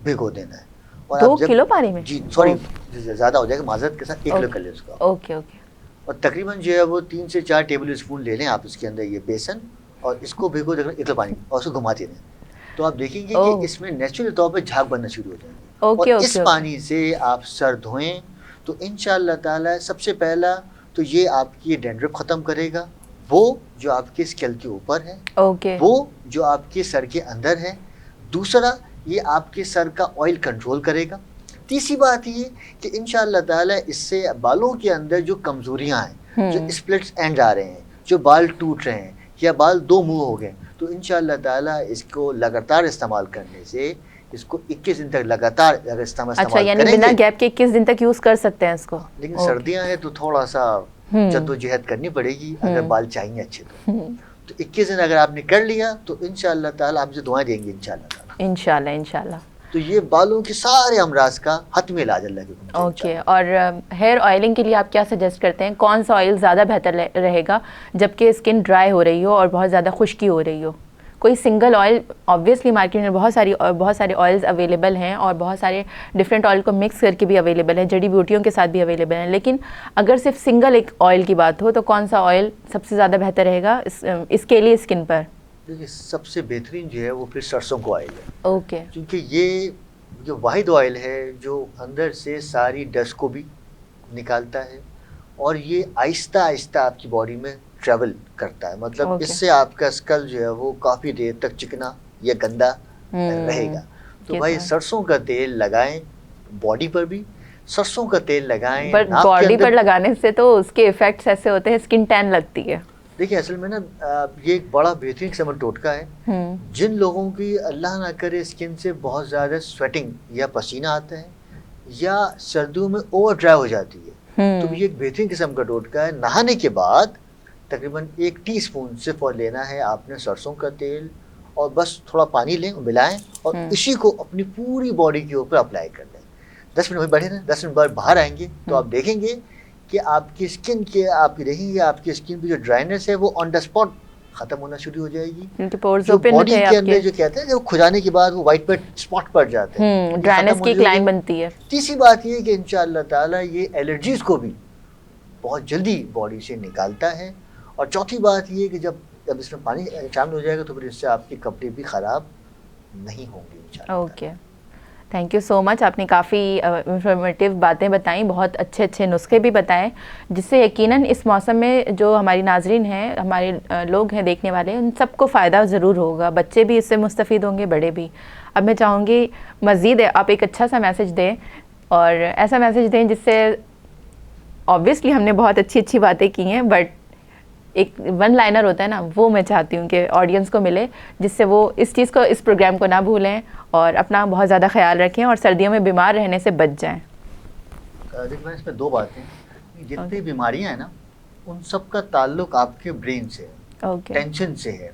भिगो देना है। और 2 किलो पानी में? जी, सॉरी ज़्यादा हो जाएगा, माजरत के साथ 1 किलो कर लें उसका। ओके। और तकरीबन जो है वो 3 से 4 टेबल स्पून ले लें आप इसके अंदर ये बेसन, और इसको भिगो देकर 1 किलो पानी, और उसको घुमाते रहें। तो आप देखेंगे ओह। कि इसमें नेचुरल तौर पे झाग बनना शुरू हो जाएंगे। ओके और ओके इस ओके। पानी से आप सर धोएं तो इंशाअल्लाह ताला सबसे पहला तो ये आपकी डैंड्रफ खत्म करेगा, वो जो आपके स्कैल्प के ऊपर है, ओके। वो जो आपके सर के अंदर है। दूसरा, ये आपके सर का ऑयल कंट्रोल करेगा। तीसरी बात ये कि इंशाअल्लाह ताला इससे बालों के अंदर जो कमजोरियां हैं, जो स्प्लिट्स एंड आ रहे हैं, जो बाल टूट रहे हैं या बाल दो मुंह हो गए, तो इंशाअल्लाह ताला इसको लगातार इस्तेमाल करने से इसको 21 दिन तक लगातार अगर इस्तेमाल अच्छा, यानी करेंगे, बिना गैप के 21 दिन तक यूज कर सकते हैं इसको। लेकिन ओके। सर्दियां हैं तो थोड़ा सा जद्दोजहद करनी पड़ेगी अगर बाल चाहिए अच्छे तो 21 दिन अगर आपने कर लिया तो इंशाअल्लाह ताला आपसे दुआएं देंगे इंशाअल्लाह ताला। इंशाल्लाह इंशाल्लाह। तो ये बालों के सारे अमराज का हतमी इलाज अल्लाह के हुक्म से ओके। और हेयर ऑयलिंग के लिए आप क्या सजेस्ट करते हैं? कौन सा ऑयल ज़्यादा बेहतर रहेगा जबकि स्किन ड्राई हो रही हो और बहुत ज़्यादा खुश्की हो रही हो? कोई सिंगल ऑयल, ऑब्वियसली मार्केट में बहुत सारे ऑयल्स अवेलेबल हैं और बहुत सारे डिफरेंट ऑयल को मिक्स करके भी अवेलेबल है, जड़ी बूटियों के साथ भी अवेलेबल है, लेकिन अगर सिर्फ सिंगल एक ऑयल की बात हो तो कौन सा ऑयल सबसे ज़्यादा बेहतर रहेगा इसके लिए स्किन पर? देखिए, सबसे बेहतरीन जो है वो फिर सरसों का ऑयल है। ओके। क्योंकि ये जो वाहिद ऑयल है जो अंदर से सारी डस्ट को भी निकालता है और ये आहिस्ता आहिस्ता आपकी बॉडी में ट्रेवल करता है, मतलब ओके। इससे आपका स्कल जो है वो काफ़ी देर तक चिकना या गंदा रहेगा। तो ये भाई तो है। सरसों का तेल लगाएं, बॉडी पर भी सरसों का तेल लगाएं, पर नाक के बॉडी अंदर। पर लगाने से तो उसके इफेक्ट्स ऐसे होते हैं, स्किन टैन लगती है। देखिए, असल में ना ये एक बड़ा बेहतरीन किस्म का टोटका है। जिन लोगों की अल्लाह ना करे स्किन से बहुत ज़्यादा स्वेटिंग या पसीना आता है या सर्दियों में ओवर ड्राई हो जाती है, तो ये एक बेहतरीन किस्म का टोटका है। नहाने के बाद तकरीबन 1 टीस्पून सिर्फ और लेना है आपने सरसों का तेल, और बस थोड़ा पानी लें, मिलाएं और इसी को अपनी पूरी बॉडी के ऊपर अप्लाई कर लें। 10 मिनट में बैठे रहें, 10 मिनट बाद बाहर आएंगे तो आप देखेंगे कि आपकी स्किन के आपकी स्किन पे जो ड्राइनेस है वो ऑन द स्पॉट खत्म होना शुरू हो जाएगी। क्योंकि पोर्स जो ओपन बॉडी थे के आपके। अंदर जो कहते हैं जब खुजाने के बाद वो वाइट पर स्पॉट पड़ जाते हैं, ये ड्राइनेस खत्म की हो एक लाइन जाएगी। बनती है। तीसरी बात ये है कि इंशाअल्लाह ताला ये एलर्जीज को भी बहुत जल्दी बॉडी से निकालता है। और चौथी बात ये है कि जब इसमें पानी शामिल हो जाएगा तो फिर इससे आपके कपड़े भी ख़राब नहीं होंगे इंशाअल्लाह। Okay, thank you so much. आपने काफ़ी इंफॉर्मेटिव बातें बताई, बहुत अच्छे अच्छे नुस्खे भी बताएं, जिससे यकीनन इस मौसम में जो हमारी नाजरीन हैं, हमारे लोग हैं देखने वाले, उन सबको फ़ायदा ज़रूर होगा। बच्चे भी इससे मुस्तफ़ीद होंगे, बड़े भी। अब मैं चाहूँगी मज़ीद आप एक अच्छा सा मैसेज दें, और ऐसा मैसेज दें जिससे ऑब्वियसली हमने बहुत अच्छी अच्छी बातें की हैं, बट एक वन लाइनर होता है ना, वो मैं चाहती हूँ कि ऑडियंस को मिले, जिससे वो इस चीज़ को, इस प्रोग्राम को ना भूलें और अपना बहुत ज़्यादा ख्याल रखें और सर्दियों में बीमार रहने से बच जाएं। देखिए, इसमें 2 बातें, जितनी बीमारियां हैं ना उन सब का ताल्लुक आपके ब्रेन से है, ओके। टेंशन से है,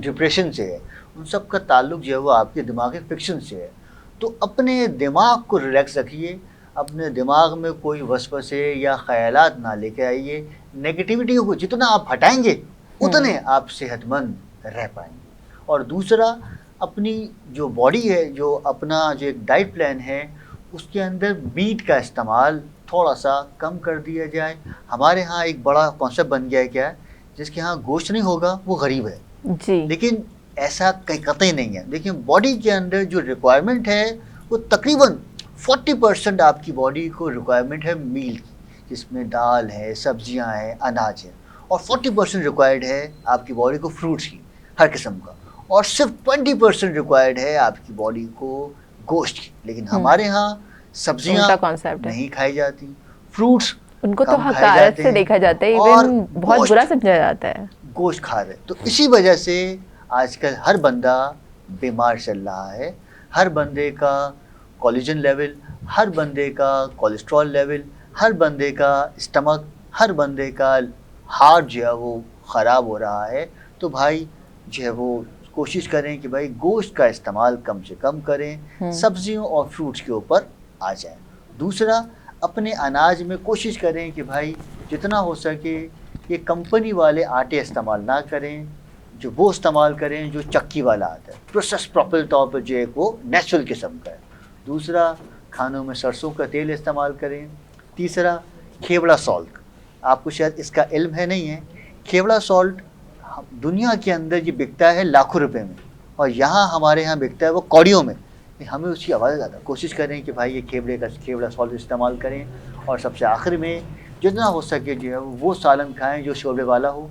डिप्रेशन से है, उन सब का ताल्लुक जो है वो आपके दिमागी फिक्शन से है। तो अपने दिमाग को रिलैक्स रखिए, अपने दिमाग में कोई वसवसे या ख्यालात ना लेके आइए। नेगेटिविटी को जितना आप हटाएंगे उतने आप सेहतमंद रह पाएंगे। और दूसरा, अपनी जो बॉडी है, जो अपना जो एक डाइट प्लान है, उसके अंदर मीट का इस्तेमाल थोड़ा सा कम कर दिया जाए। हमारे यहाँ एक बड़ा कॉन्सेप्ट बन गया है, क्या है, जिसके यहाँ गोश्त नहीं होगा वो गरीब है जी। लेकिन ऐसा कहीं कतई नहीं है। देखिए, बॉडी के अंदर जो रिक्वायरमेंट है वो तकरीबन 40% आपकी बॉडी को रिक्वायरमेंट है मील की, जिसमें दाल है, सब्जियां हैं, अनाज है, और 40% रिक्वायर्ड है आपकी बॉडी को फ्रूट्स की, हर किस्म का, और सिर्फ 20% रिक्वायर्ड है आपकी बॉडी को गोश्त की। लेकिन हमारे यहाँ सब्जियां कॉन्सेप्ट नहीं खाई जाती, फ्रूट्स उनको तो कम खाए हकारत जाते से हैं, देखा जाता है, और इवन बहुत गोश्त- बुरा समझा जाता है। गोश्त खा रहे। तो इसी वजह से आजकल हर बंदा बीमार चल रहा है। हर बंदे का कोलेजन लेवल, हर बंदे का कोलेस्ट्रॉल लेवल, हर बंदे का स्टमक, हर बंदे का हार्ट जो है वो ख़राब हो रहा है। तो भाई जो है वो कोशिश करें कि भाई गोश्त का इस्तेमाल कम से कम करें, सब्जियों और फ्रूट्स के ऊपर आ जाएं। दूसरा, अपने अनाज में कोशिश करें कि भाई जितना हो सके ये कंपनी वाले आटे इस्तेमाल ना करें, जो वो इस्तेमाल करें जो चक्की वाला आता है, प्रोसेस प्रॉपर तौर पर जो है वो नेचुरल किस्म का है। दूसरा, खानों में सरसों का तेल इस्तेमाल करें। तीसरा, खेवड़ा सॉल्ट, आपको शायद इसका इल्म है नहीं है, खेवड़ा सॉल्ट दुनिया के अंदर ये बिकता है लाखों रुपए में, और यहाँ हमारे यहाँ बिकता है वो कौड़ियों में। हमें उसकी आवाज़ ज़्यादा कोशिश करें कि भाई ये खेवड़ा सॉल्ट इस्तेमाल करें, और सबसे आखिर में जितना हो सके जो है वो सालन खाएं जो शोरबे वाला हो।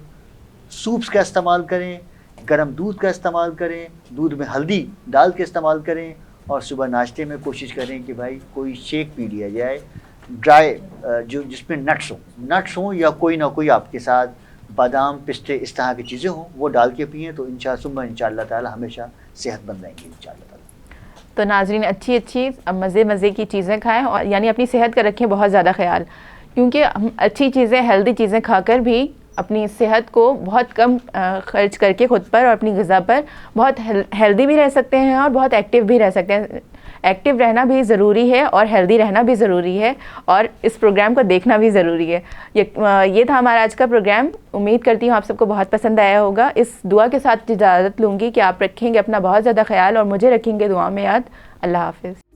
सूप्स का इस्तेमाल करें, गर्म दूध का इस्तेमाल करें, दूध में हल्दी डाल के इस्तेमाल करें, और सुबह नाश्ते में कोशिश करें कि भाई कोई शेक पी लिया जाए ड्राई, जो जिसमें नट्स हों या कोई ना कोई आपके साथ बादाम पिस्ते इस तरह की चीज़ें हों, वो डाल के पिएँ तो इंशाअल्लाह ताला हमेशा सेहतमंद रहेंगे इंशाअल्लाह ताला। तो नाजरीन अच्छी मज़े की चीज़ें खाएं, और यानी अपनी सेहत का रखें बहुत ज़्यादा ख्याल, क्योंकि हम अच्छी चीज़ें हेल्दी चीज़ें खाकर भी अपनी सेहत को बहुत कम खर्च करके ख़ुद पर और अपनी ग़िज़ा पर बहुत हेल्दी भी रह सकते हैं और बहुत एक्टिव भी रह सकते हैं। एक्टिव रहना भी ज़रूरी है और हेल्दी रहना भी ज़रूरी है, और इस प्रोग्राम को देखना भी ज़रूरी है। ये था हमारा आज का प्रोग्राम। उम्मीद करती हूँ आप सबको बहुत पसंद आया होगा। इस दुआ के साथ इजाज़त लूँगी कि आप रखेंगे अपना बहुत ज़्यादा ख्याल और मुझे रखेंगे दुआ में याद। अल्लाह हाफ़िज़।